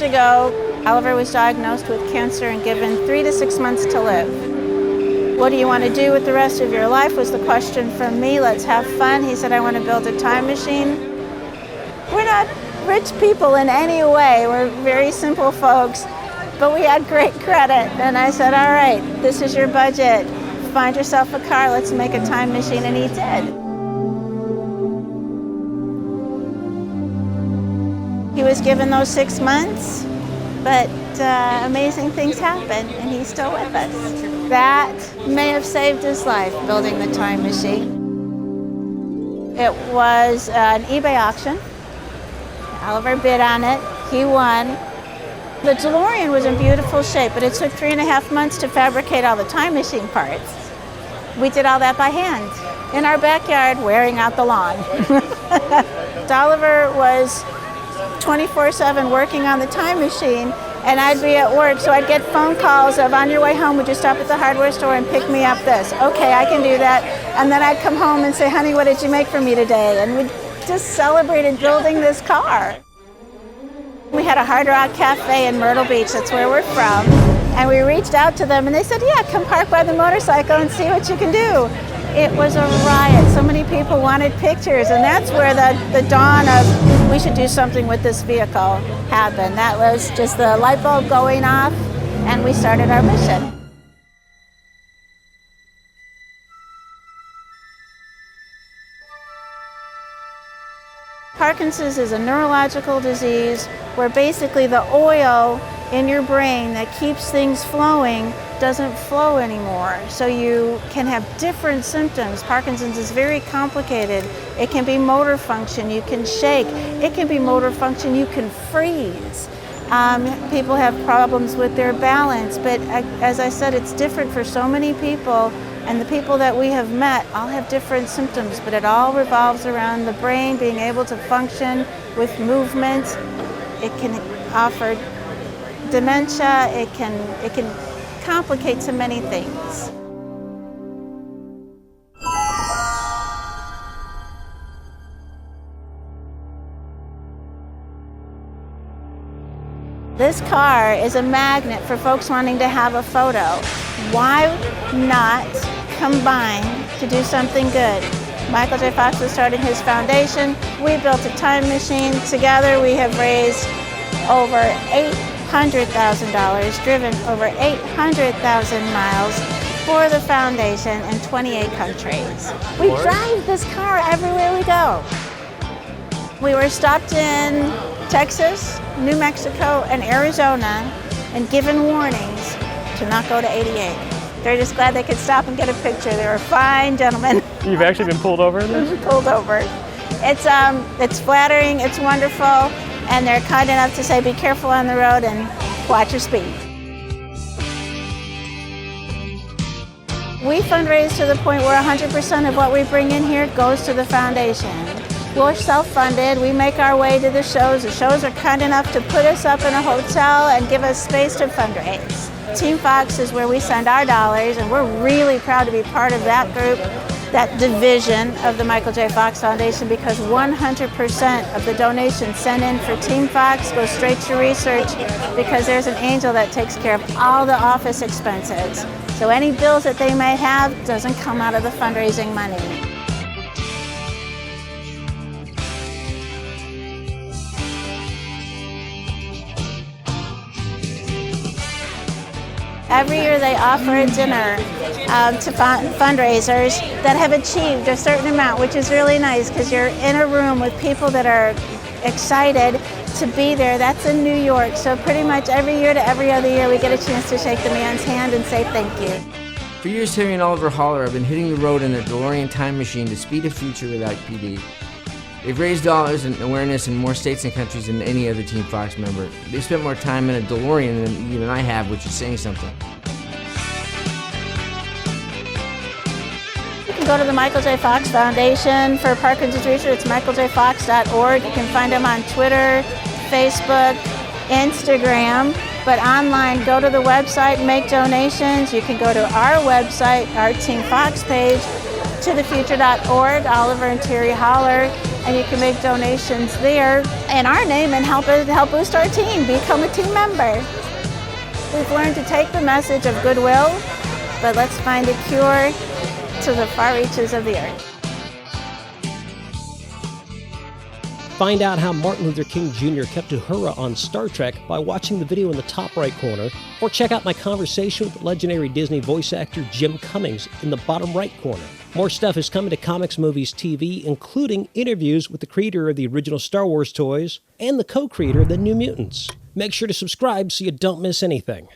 years ago, Oliver was diagnosed with cancer and given 3 to 6 months to live. What do you want to do with the rest of your life was the question from me. Let's have fun. He said, I want to build a time machine. We're not rich people in any way. We're very simple folks, but we had great credit. And I said, all right, this is your budget. Find yourself a car. Let's make a time machine. And he did. He was given those 6 months, but amazing things happened, and he's still with us. That may have saved his life, building the time machine. It was an eBay auction. Oliver bid on it. He won. The DeLorean was in beautiful shape, but it took 3.5 months to fabricate all the time machine parts. We did all that by hand in our backyard, wearing out the lawn. Oliver was 24/7 working on the time machine, and I'd be at work, so I'd get phone calls of, on your way home, would you stop at the hardware store and pick me up this? Okay, I can do that. And then I'd come home and say, honey, what did you make for me today? And we just celebrated building this car. We had a Hard Rock Cafe in Myrtle Beach, that's where we're from, and we reached out to them and they said, yeah, come park by the motorcycle and see what you can do. It was a riot. So many people wanted pictures, and that's where the dawn of we should do something with this vehicle happened. That was just the light bulb going off, and we started our mission. Parkinson's is a neurological disease where basically the oil in your brain that keeps things flowing doesn't flow anymore. So you can have different symptoms. Parkinson's is very complicated. It can be motor function, you can shake. It can be motor function, you can freeze. People have problems with their balance, but as I said, it's different for so many people, and the people that we have met all have different symptoms, but it all revolves around the brain being able to function with movement. It can offer dementia, it can complicate so many things. This car is a magnet for folks wanting to have a photo. Why not combine to do something good? Michael J. Fox was starting his foundation. We built a time machine. Together we have raised over $800,000, driven over 800,000 miles for the foundation in 28 countries. We drive this car everywhere we go. We were stopped in Texas, New Mexico, and Arizona and given warnings to not go to 88. They're just glad they could stop and get a picture. They were fine gentlemen. You've actually been pulled over in this? Pulled over. It's flattering, it's wonderful, and they're kind enough to say be careful on the road and watch your speed. We fundraise to the point where 100% of what we bring in here goes to the foundation. We're self-funded, we make our way to the shows. The shows are kind enough to put us up in a hotel and give us space to fundraise. Team Fox is where we send our dollars, and we're really proud to be part of that group, that division of the Michael J. Fox Foundation, because 100% of the donations sent in for Team Fox go straight to research, because there's an angel that takes care of all the office expenses. So any bills that they may have doesn't come out of the fundraising money. Every year they offer a dinner to fundraisers that have achieved a certain amount, which is really nice because you're in a room with people that are excited to be there. That's in New York, so pretty much every year to every other year we get a chance to shake the man's hand and say thank you. For years, Terry and Oliver Haller have been hitting the road in a DeLorean time machine to speed a future without PD. They've raised dollars and awareness in more states and countries than any other Team Fox member. They've spent more time in a DeLorean than even I have, which is saying something. You can go to the Michael J. Fox Foundation for Parkinson's research. It's michaeljfox.org. You can find them on Twitter, Facebook, Instagram. But online, go to the website, make donations. You can go to our website, our Team Fox page, tothefuture.org, Oliver and Terry Haller. and you can make donations there in our name and help boost our team, become a team member. We've learned to take the message of goodwill, but let's find a cure to the far reaches of the earth. Find out how Martin Luther King Jr. kept Uhura on Star Trek by watching the video in the top right corner, or check out my conversation with legendary Disney voice actor Jim Cummings in the bottom right corner. More stuff is coming to Comics Movies TV, including interviews with the creator of the original Star Wars toys and the co-creator of the New Mutants. Make sure to subscribe so you don't miss anything.